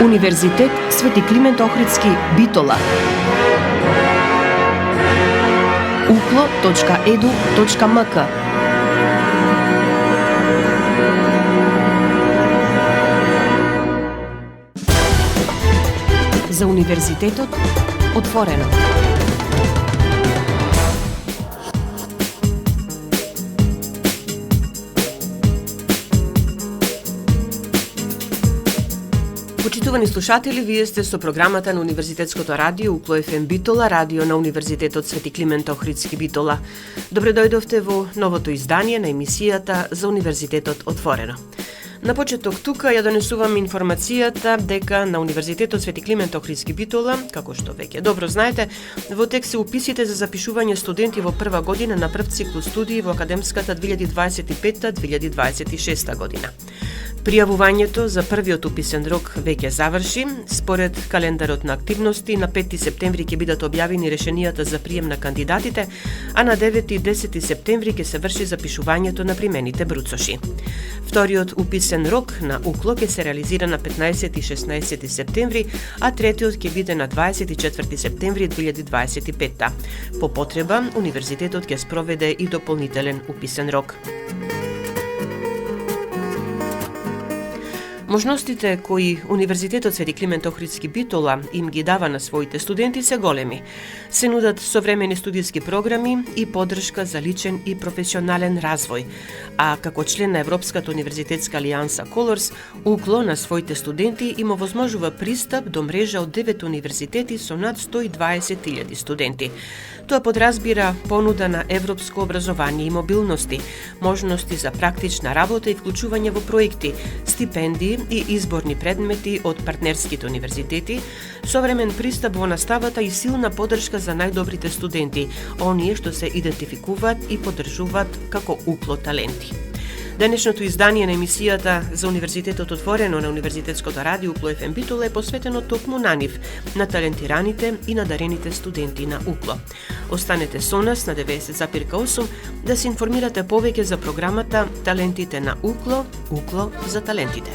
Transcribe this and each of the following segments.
Универзитет Свети Климент Охридски, Битола. uklo.edu.mk. За универзитетот отворено. Почитувани слушатели, вие сте со програмата на Универзитетското радио Укло ФМ Битола, радио на Универзитетот Свети Климент Охридски, Битола. Добре дојдовте во новото издание на емисијата за Универзитетот отворено. На почеток тука ја донесувам информацијата дека на Универзитетот Свети Климент Охридски, Битола, како што веќе добро знаете, во тек се уписите за запишување студенти во прва година на прв циклус студии во академската 2025-2026 година. Пријавувањето за првиот уписен рок веќе заврши. Според календарот на активности, на 5 септември ќе бидат објавени решенијата за прием на кандидатите, а на 9 и 10 септември ќе се врши запишувањето на примените бруцоши. Вториот уписен рок на УКЛО ќе се реализира на 15 и 16 септември, а третиот ќе биде на 24 септември 2025. По потреба, Универзитетот ќе спроведе и дополнителен уписен рок. Можностите кои Универзитетот Свети Климент Охридски, Битола им ги дава на своите студенти се големи. Се нудат современи студиски програми и поддршка за личен и професионален развој. А како член на Европската универзитетска алијанса Colors, УКЛО на своите студенти им овозможува пристап до мрежа од 9 универзитети со над 120.000 студенти. Тоа подразбира понуда на европско образование и мобилности, можности за практична работа и вклучување во проекти, стипендии и изборни предмети од партнерските универзитети, современ пристап во наставата и силна поддршка за најдобрите студенти, оние што се идентификуваат и поддржуваат како УКЛО таленти. Денешното издание на емисијата за Универзитетот отворено на Универзитетското радио Укло ФМ Битола е посветено токму на нив, на талентираните и надарените студенти на УКЛО. Останете со нас на 90,8 да се информирате повеќе за програмата Талентите на УКЛО, УКЛО за талентите.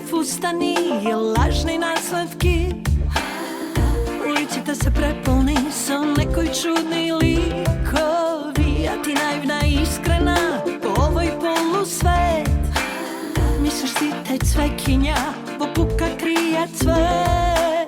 Фустани и лажни наследки, улиците се преполни со некои чудни ликови, а ти наивна и искрена по овој полусвет. Мислиш ти те цвекиња во пупка крија цвет.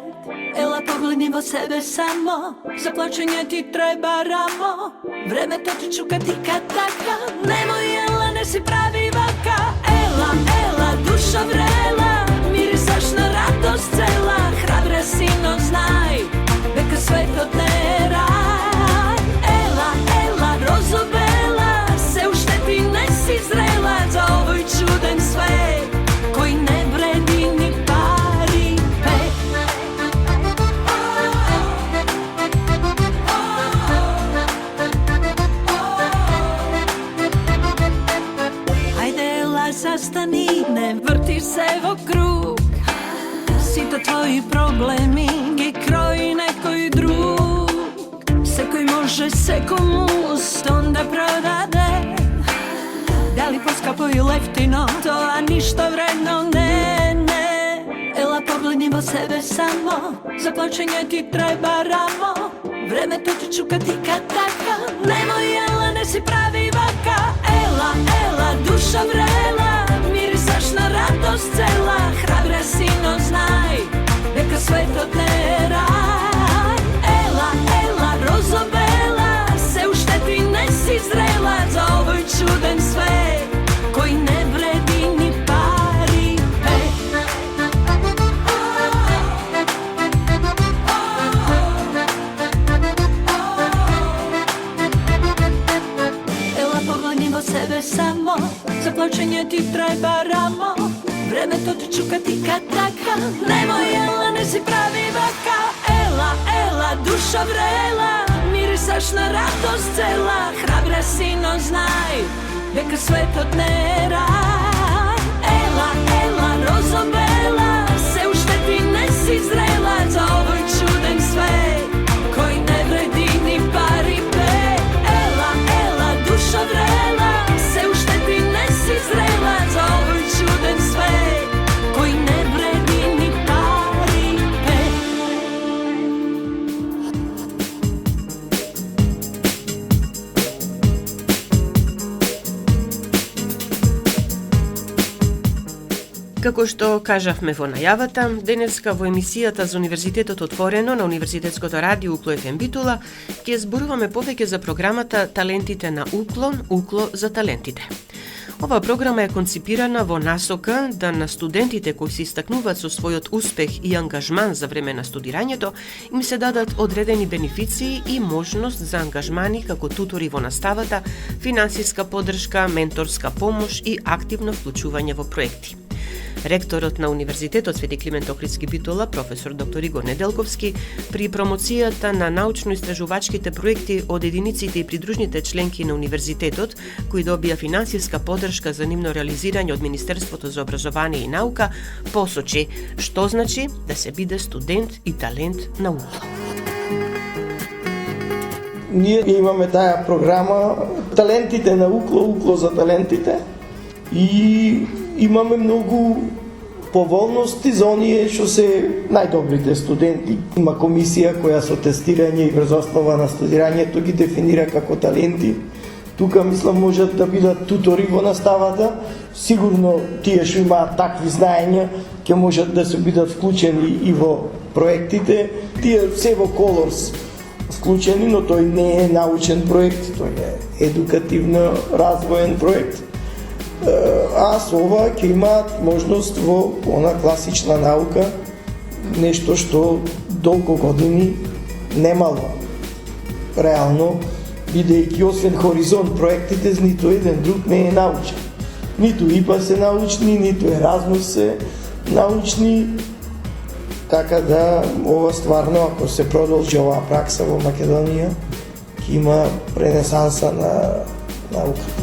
Ела погледни во себе само, за плачење ти треба рамо. Времето ти чука тика така, немој ела не си прави вака. Ела, ела, душа врела, мирисаш на радост цела, храбра си, но знај, дека светот не е рај. Ела, ела, розо бела, се уште ти не си зрела за овој чуден свет, кој не вреди ни пари пет. Ајде, ела, застани, не врти се во круг. Сите твои проблеми ги крои некој друг. Секој може секому стон да продаде. Дали поскапо и лефтино, тоа ништо вредно не, не. Ела погледни во себе само, за плачење ти треба рамо. Времето ти чука тика така, немој ела не си прави вака. Ела, ела, душа врела, мирисаш на радост цела, храбра си, но знај, дека светот не е рај. Ела, ела, розо бела, се уште ти не си зрела за овој чуден свет, кој не вреди ни пари пет. Ела погледни во себе само, за плачење ти треба рамо. Времето ти чука тика така, немој ела не си прави вака. Ела, ела, душа врела, мирисаш на радост цела, храбра си, но знај, дека светот не е рај. zrela za ovoj čuden svet koji ne vredi ni pari pe. Ela, ela, duša vrela, se uštedi, nesi zrela za ovoj čuden svet koji ne vredi ni pari pe. Како што кажавме во најавата, денеска во емисијата за Универзитетот отворено на Универзитетското радио Укло ФМ Битола ќе зборуваме повеќе за програмата Талентите на Уклон, Укло за талентите. Оваа програма е конципирана во насока да на студентите кои се истакнуваат со својот успех и ангажман за време на студирањето им се дадат одредени бенефиции и можност за ангажмани како тутори во наставата, финансиска поддршка, менторска помош и активно вклучување во проекти. Ректорот на Универзитетот Свети Климент Охридски Битола, професор доктор Игор Неделковски, при промоцијата на научно-истражувачките проекти од единиците и придружните членки на Универзитетот, кои добија финансиска поддршка за нивно реализирање од Министерството за образование и наука, посочи што значи да се биде студент и талент на Укло. Ние имаме таа програма Талентите на Укло, Укло за талентите и имаме многу поволности за оние што се најдобрите студенти. Има комисија која со тестирање и врз основа на студирањето ги дефинира како таленти. Тука, мислам, можат да бидат тутори во наставата. Сигурно тие што имаат такви знаења ќе можат да се бидат вклучени и во проектите. Тие се во Колорс вклучени, но тој не е научен проект, тој е едукативно развоен проект. А со ова ќе имаат можност во она класична наука, нешто што долго години немало. Реално, бидејќи освен Хоризонт проектите, ниту еден друг не е научен. Ниту ИПА се научни, ниту Еразмус се научни, така да ова стварно, ако се продолжи оваа пракса во Македонија, ќе има ренесанса на науката.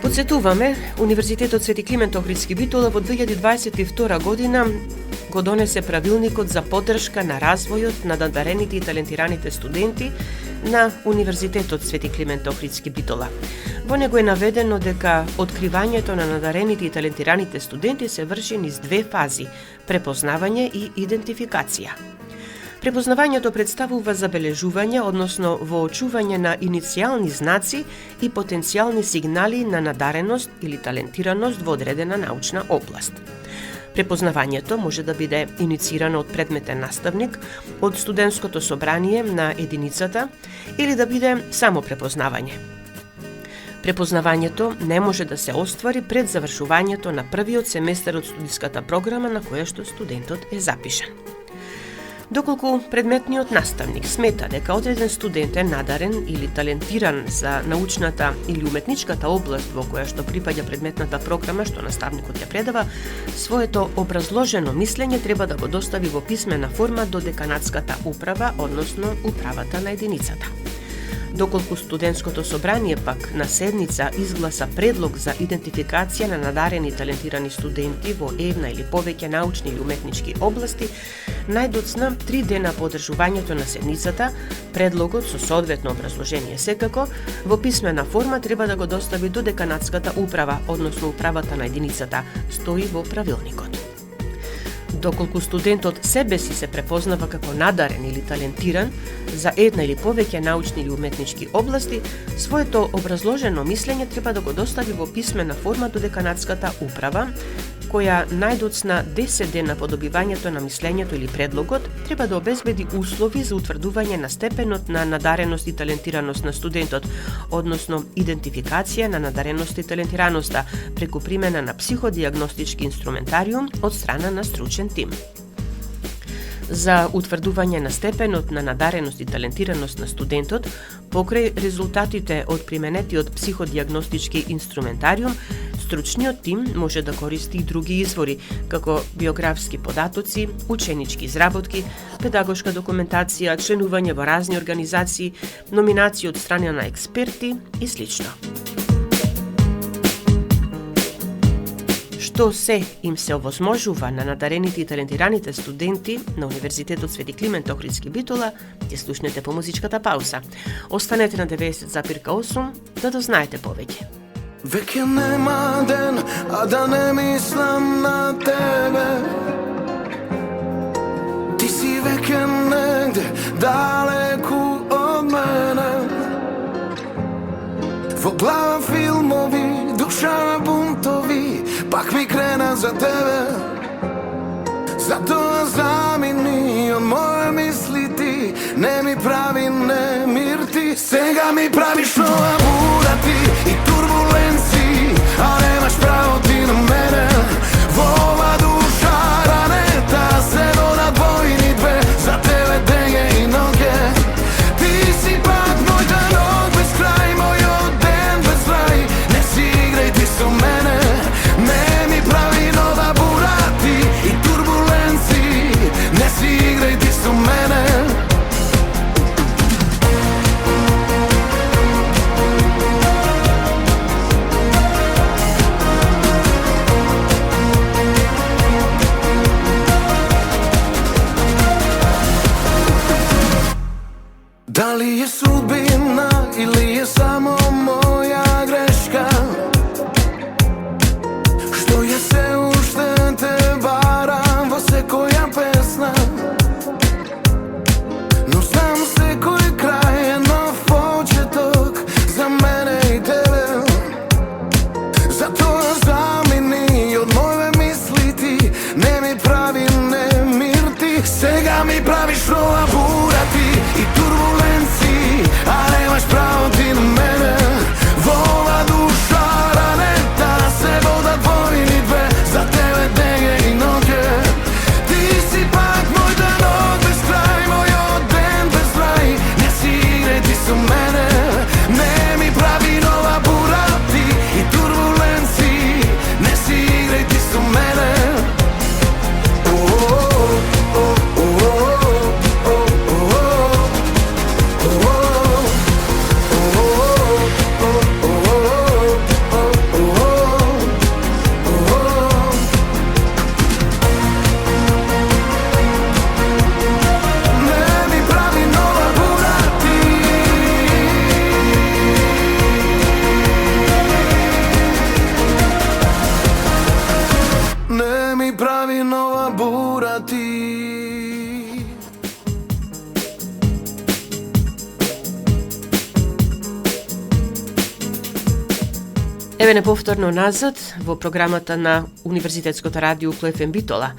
Подсетуваме, Универзитетот Свети Климент Охридски Битола во 2022 година го донесе правилникот за поддршка на развојот на надарените и талентираните студенти на Универзитетот Свети Климент Охридски Битола. Во него е наведено дека откривањето на надарените и талентираните студенти се врши низ две фази – препознавање и идентификација. Препознавањето представува забележување, односно воочување на иницијални знаци и потенцијални сигнали на надареност или талентираност во одредена научна област. Препознавањето може да биде инициирано од предметен наставник, од студентското собрание на единицата или да биде само препознавање. Препознавањето не може да се оствари пред завршувањето на првиот семестар од студиската програма на која што студентот е запишан. Доколку предметниот наставник смета дека одреден студент е надарен или талентиран за научната или уметничката област во која што припаѓа предметната програма што наставникот ја предава, своето образложено мислење треба да го достави во писмена форма до деканатската управа, односно управата на единицата. Доколку студентското собрание пак на седница изгласа предлог за идентификација на надарени и талентирани студенти во една или повеќе научни или уметнички области, најдоцна 3 дена по одржувањето на седницата, предлогот со соодветно образложение секако, во писмена форма треба да го достави до деканатската управа, односно управата на единицата, стои во правилникот. Доколку студентот себе си се препознава како надарен или талентиран за една или повеќе научни или уметнички области, своето образложено мислење треба да го достави во писмена форма до деканатската управа, која најдоцна 10 дена по добивањето на мислењето или предлогот треба да обезбеди услови за утврдување на степенот на надареност и талентираност на студентот, односно идентификација на надареност и талентираноста преку примена на психодиагностички инструментариум од страна на стручен тим. За утврдување на степенот на надареност и талентираност на студентот, покрај резултатите од применетиот психодиагностички инструментариум, стручниот тим може да користи и други извори, како биографски податоци, ученички изработки, педагошка документација, членување во разни организации, номинации од страна на експерти и слично. Што се им се овозможува на надарените и талентираните студенти на Универзитетот Свети Климент Охридски Битола, ќе слушнете по музичката пауза. Останете на 90,8 да дознаете повеќе. Веќе нема ден, а да не мислам на тебе. Ти си веќе негде, далеку од мене. Во глава филмови, душа бунтови, пак ми крена за тебе. Затоа замини од моje мисли ти, не ми прави немир ти. Сега ми правиш нова бура ти и турбуленции, а немаш право ти на мене. Во ова душа ранета се додат двојни две, за тебе дење и ноќе. Ти си пак мојта ног без крај, мојот ден без рај. Не си играј ти со мене, не ми прави нова бура ти и турбуленции. Не си играј ти со мене. Дали е судбина или е само моја грешка, што ја се уште те барам во секоја песна. Но знам секој крај е нов почеток за мене и тебе. Затоа замини од моје мисли ти, не ми прави немир ти. Сега ми правиш нова бура ти и турбуленции, а немаш право ти на мене. Во ова душа ранета се водат двојни две, за тебе дење и ноќе. Ти си пак мојта ног без крај, мојот ден без рај. Не си играј ти со мене, не ми прави нова бура ти и турбуленции. Не си играј ти со мене. Еве не повторно назад во програмата на Универзитетското радио Укло ФМ Битола.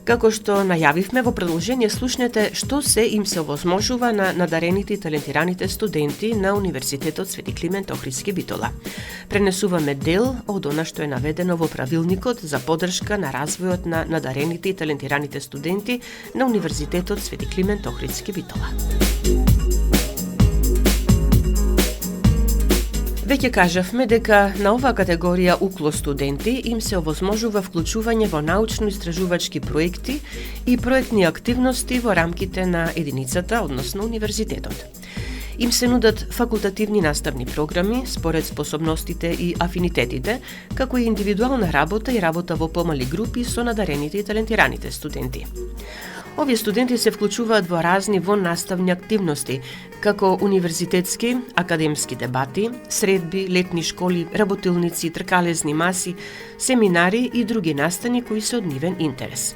Како што најавивме во продолжение, слушнете што се им се овозможува на надарените и талентираните студенти на Универзитетот Свети Климент Охридски Битола. Пренесуваме дел од она што е наведено во правилникот за поддршка на развојот на надарените и талентираните студенти на Универзитетот Свети Климент Охридски Битола. Веќе кажавме дека на оваа категорија укло студенти им се овозможува вклучување во научно-истражувачки проекти и проектни активности во рамките на единицата, односно универзитетот. Им се нудат факултативни наставни програми според способностите и афинитетите, како и индивидуална работа и работа во помали групи со надарените и талентираните студенти. Овие студенти се вклучуваат во разни воннаставни активности, како универзитетски, академски дебати, средби, летни школи, работилници, тркалезни маси, семинари и други настани кои се од нивен интерес.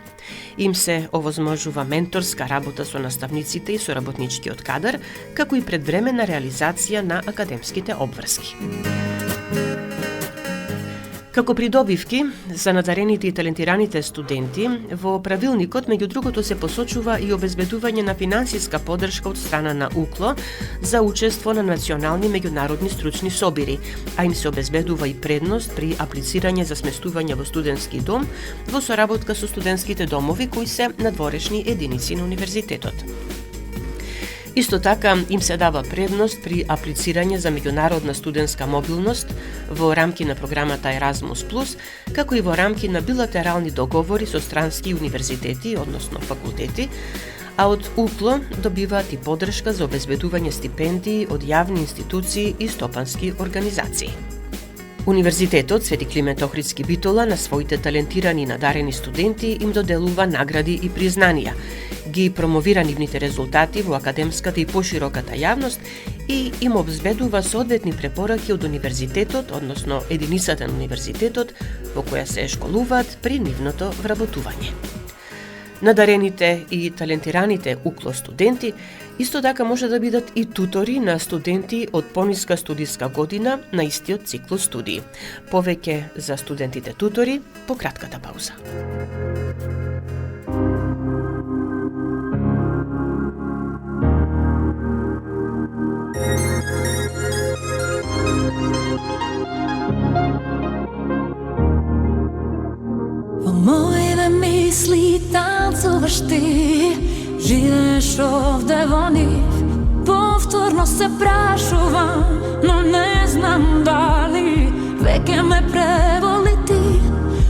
Им се овозможува менторска работа со наставниците и со работничкиот кадар, како и предвременна реализација на академските обврски. Како придобивки за надарените и талентираните студенти, во правилникот меѓу другото се посочува и обезбедување на финансиска поддршка од страна на УКЛО за учество на национални меѓународни стручни собири, а им се обезбедува и предност при аплицирање за сместување во студентски дом во соработка со студентските домови кои се надворешни единици на универзитетот. Исто така им се дава предност при аплицирање за меѓународна студентска мобилност во рамки на програмата Erasmus+, како и во рамки на билатерални договори со странски универзитети, односно факултети, а од УКЛО добиваат и поддршка за обезбедување стипендии од јавни институции и стопански организации. Универзитетот Свети Климент Охридски Битола на своите талентирани и надарени студенти им доделува награди и признанија, ги промовира нивните резултати во академската и пошироката јавност и им обезбедува соодветни препораки од универзитетот, односно единицата на универзитетот во која се школуваат при нивното вработување. Надарените и талентираните укло студенти исто така може да бидат и тутори на студенти од пониска студиска година на истиот циклус студии. Повеќе за студентите тутори по кратката пауза. Во моите мисли танцуваш ти, живееш овде во нив. Повторно се прашувам, но не знам дали веќе ме преволи ти.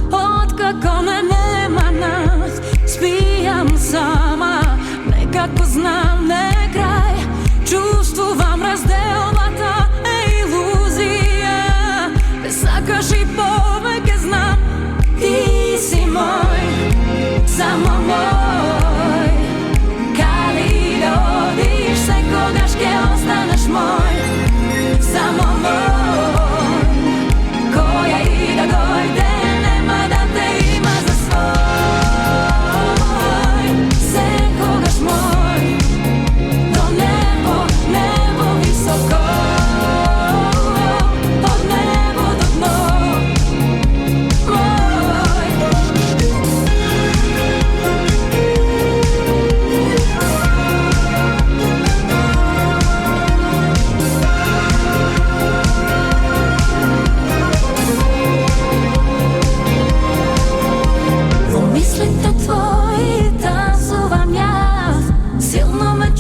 Откако не нема нас, спијам сама, некако знам не крај. Чувствувам разделбата е илузија, те сакаш и повеќе знам. Ти си мој, само мој. Каде да одиш, секогаш ке останеш мој. Само мој. Која и да дојде, нема да те има за свој. Секогаш мој. До небо, небо високо. Од небо до дно.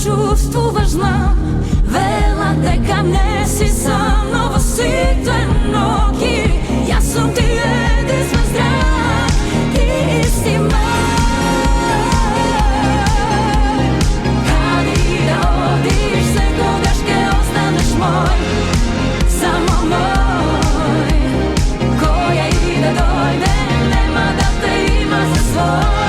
Чувствуваш, знам, вела дека не си сам, но во сите ноги јас сум ти единствен здрав, ти си мој. Каде да одиш, секогаш ке останеш мој, само мој. Која и да дојде, нема да те има за свој.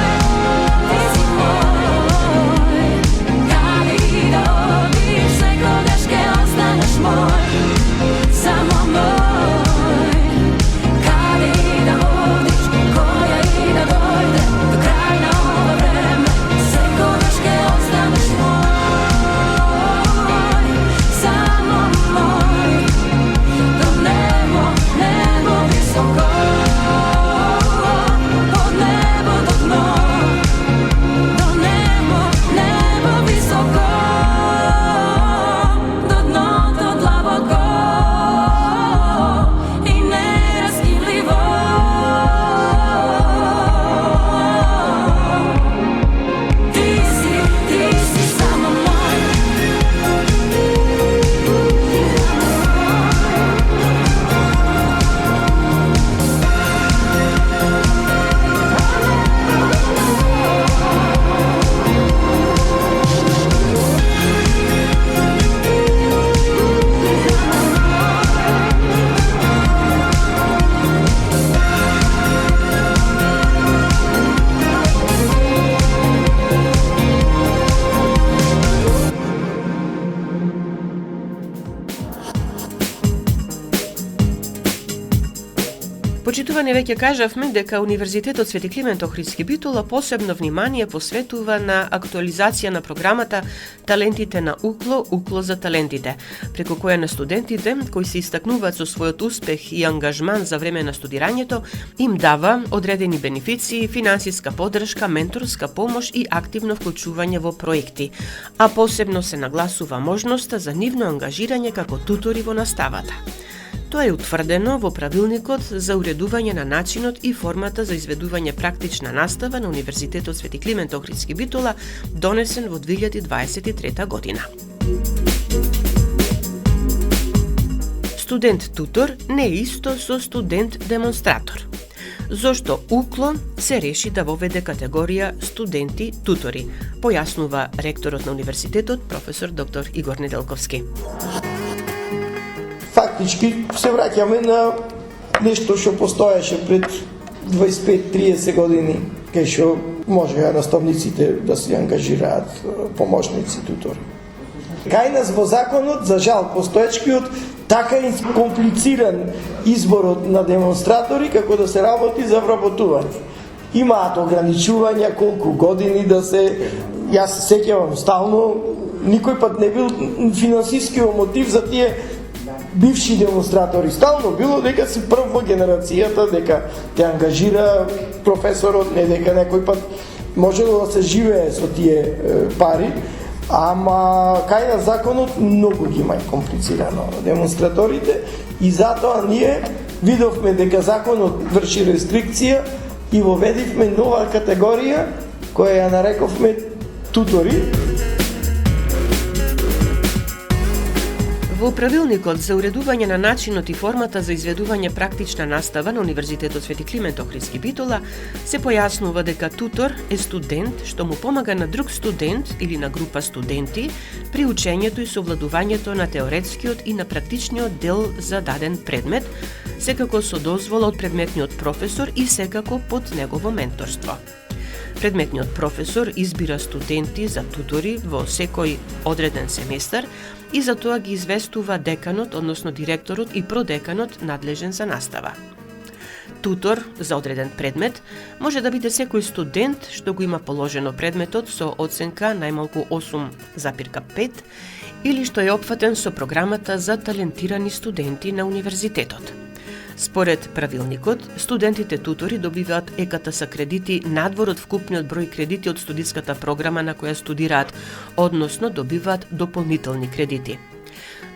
Почитувани, веќе кажавме дека Универзитетот Свети Климент Охридски Битола посебно внимание посветува на актуализација на програмата Талентите на Укло, Укло за талентите, преку која на студентите кои се истакнуваат со својот успех и ангажман за време на студирањето, им дава одредени бенефиции, финансиска поддршка, менторска помош и активно вклучување во проекти, а посебно се нагласува можноста за нивно ангажирање како тутори во наставата. Тоа е утврдено во правилникот за уредување на начинот и формата за изведување практична настава на Универзитетот Свети Климент Охридски Битола, донесен во 2023 година. Студент-тутор не е исто со студент-демонстратор. Зошто Укло се реши да воведе категорија студенти-тутори, појаснува ректорот на универзитетот, професор доктор Игор Неделковски. Фактички се враќаме на нешто што постоеше пред 25-30 години, кај што можеа наставниците да се ангажираат помошници, тутори. Кај нас во законот, за жал, постоечкиот така комплициран изборот на демонстратори како да се работи за вработување. Имаат ограничувања колку години да се... Јас се сеќавам стално, никој пат не бил финансискиот мотив за тие бивши демонстратори. Стално било дека си прв во генерацијата, дека те ангажира професорот, не дека некој пат можело да се живее со тие пари, ама кај на законот многу ги има комплицирано демонстраторите и затоа ние видовме дека законот врши рестрикција и воведивме нова категорија која ја нарековме тутори. Во правилникот за уредување на начинот и формата за изведување практична настава на Универзитетот Свети Климент Охридски Битола се појаснува дека тутор е студент што му помага на друг студент или на група студенти при учењето и совладувањето на теоретскиот и на практичниот дел за даден предмет, секако со дозвола од предметниот професор и секако под негово менторство. Предметниот професор избира студенти за тутори во секој одреден семестар и за тоа ги известува деканот, односно директорот и продеканот надлежен за настава. Тутор за одреден предмет може да биде секој студент што го има положено предметот со оценка најмалку 8,5 или што е опфатен со програмата за талентирани студенти на универзитетот. Според правилникот, студентите тутори добиваат ЕКТС кредити надвор од вкупниот број кредити од студиската програма на која студираат, односно добиваат дополнителни кредити.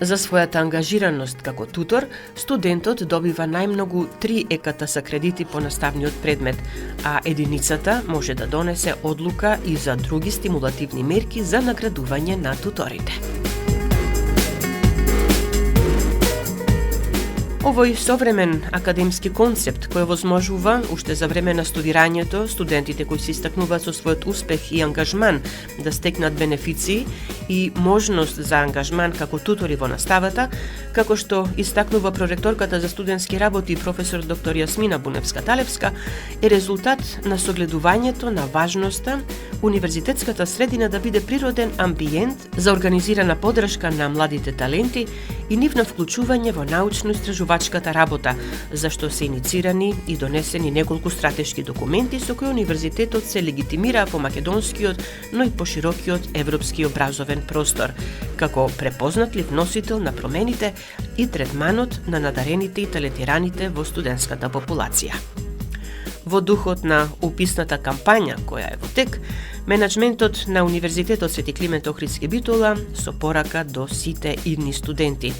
За својата ангажираност како тутор, студентот добива најмногу 3 ЕКТС кредити по наставниот предмет, а единицата може да донесе одлука и за други стимулативни мерки за наградување на туторите. Овој современ академски концепт кој возможува уште за време на студирањето студентите кои се истакнуваат со својот успех и ангажман да стекнат бенефиции и можност за ангажман како тутори во наставата, како што истакнува проректорката за студентски работи професор доктор Јасмина Буневска-Талевска, е резултат на согледувањето на важноста универзитетската средина да биде природен амбиент за организирана поддршка на младите таленти и нивно вклучување во научно-истражувачката работа, за што се иницирани и донесени неколку стратешки документи со кои универзитетот се легитимира по македонскиот, но и по широкиот европски образовен простор, како препознатлив носител на промените и третманот на надарените и талентираните во студентската популација. Во духот на уписната кампања која е во тек, менеджментот на Универзитетот Свети Климент Охридски Битола со порака до сите идни студенти.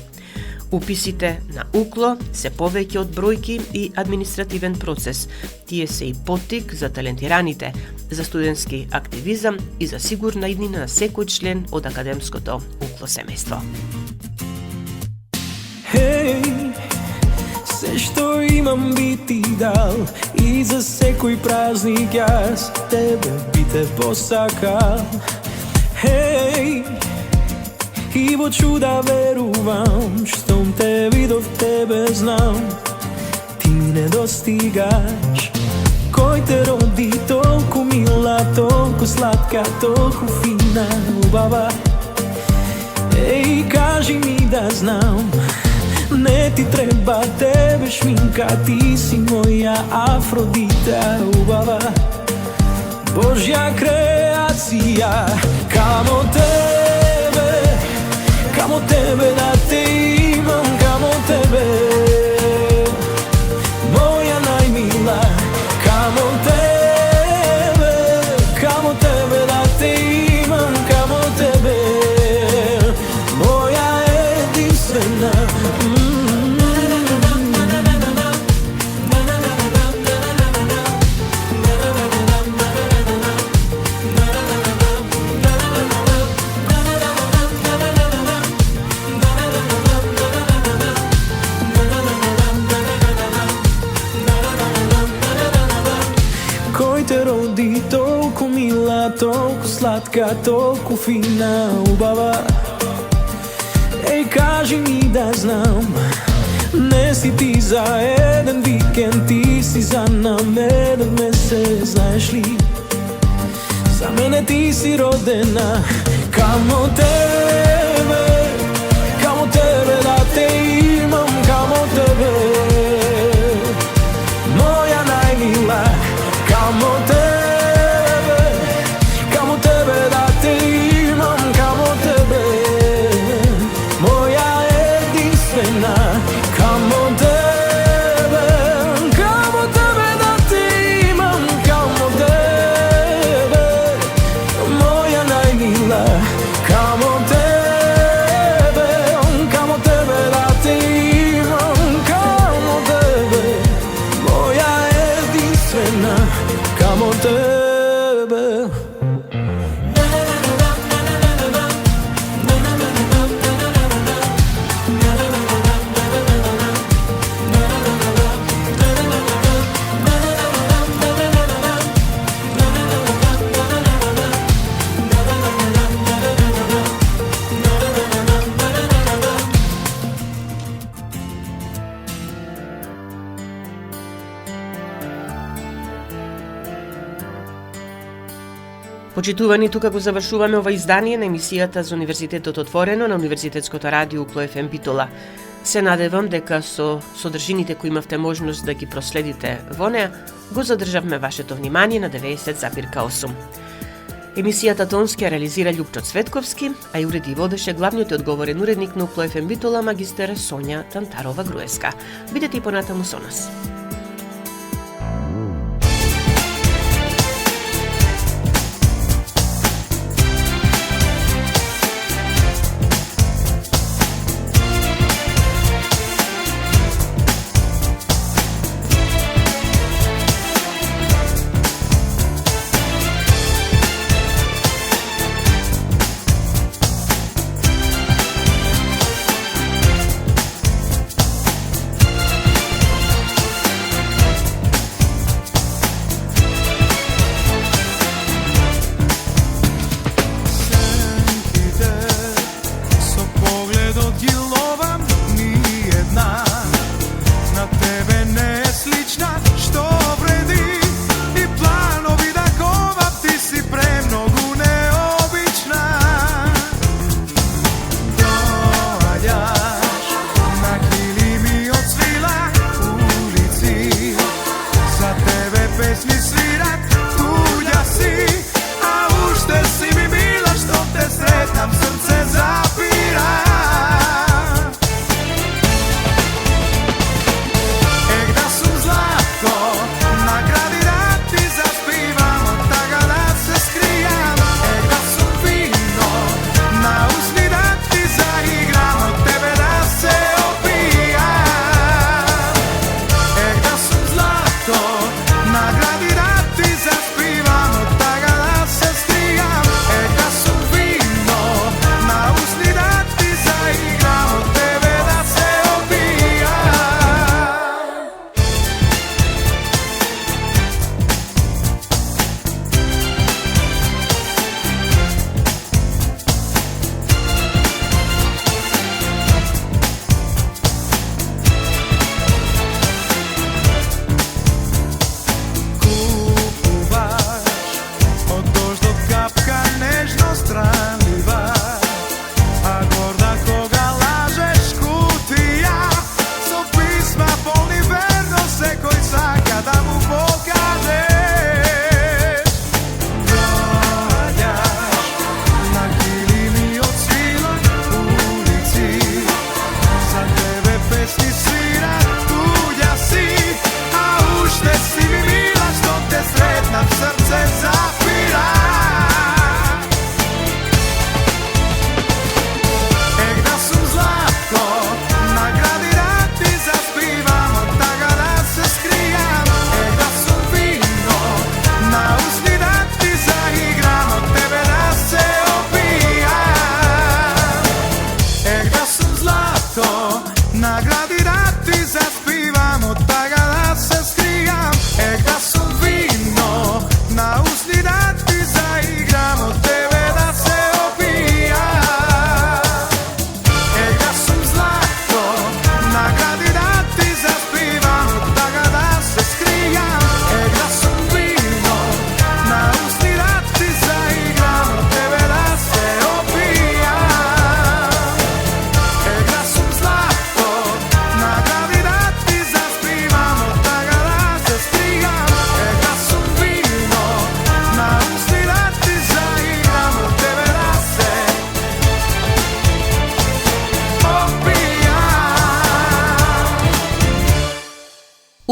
Уписите на УКЛО се повеќе од бројки и административен процес. Тие се и поттик за талентираните, за студентски активизам и за сигурна иднина на секој член од академското УКЛО семејство. Се што имам би ти дал и за секој празник јас тебе би те посакал. И во чуда верувам, штом те видов тебе знам, ти ми не достигаш. Кој те роди толку мила, толку сладка, толку фина, убава. Кажи ми да знам, не ти треба тебе шминка, ти си моја Афродита, убава. Божја креација, камо tebe da te imam, kamo tebe, moja najmila, kamo tebe da te imam, kamo tebe, moja jedinstvena. Толку мила, толку сладка, толку фина, убава. Кажи ми да знам, Ne si ti za jedan vikend, ti si za nam jedan mesec, znaš li? Za mene ti si rodena, kamo tebe da te imam, kamo tebe, moja najmila, kamo tebe da te imam, kamo tebe, moja jedinstvena, kamo tebe da te imam, kamo tebe, moja najmila, kamo tebe da te imam, kamo tebe, moja jedinstvena, kamo tebe. Почитувани, тука го завршуваме ова издание на емисијата за Универзитетот Отворено на Универзитетското радио Укло ФМ Битола. Се надевам дека со содржините кои имавте можност да ги проследите во неа, го задржавме вашето внимание на 90,8. Емисијата тонски ја реализира Љупчо Цветковски, а ја уреди и водеше главниот и одговорен уредник на Укло ФМ Битола, магистер Сонја Тантарова-Груевска. Бидете и понатаму со нас.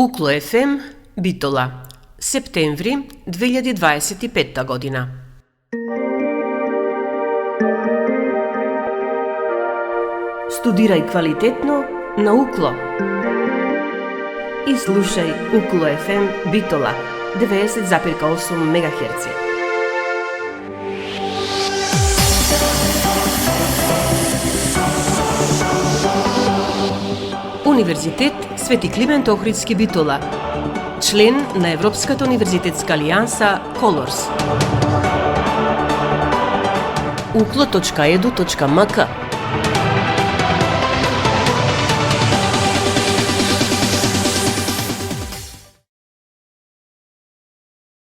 Укло ФМ, Битола, септември 2025 година. Студирај квалитетно на Укло. И слушај Укло ФМ Битола 90,8 МГц. Универзитет Свети Климент Охридски Битола, член на Европската универзитетска алијанса Колорс. uklo.edu.mk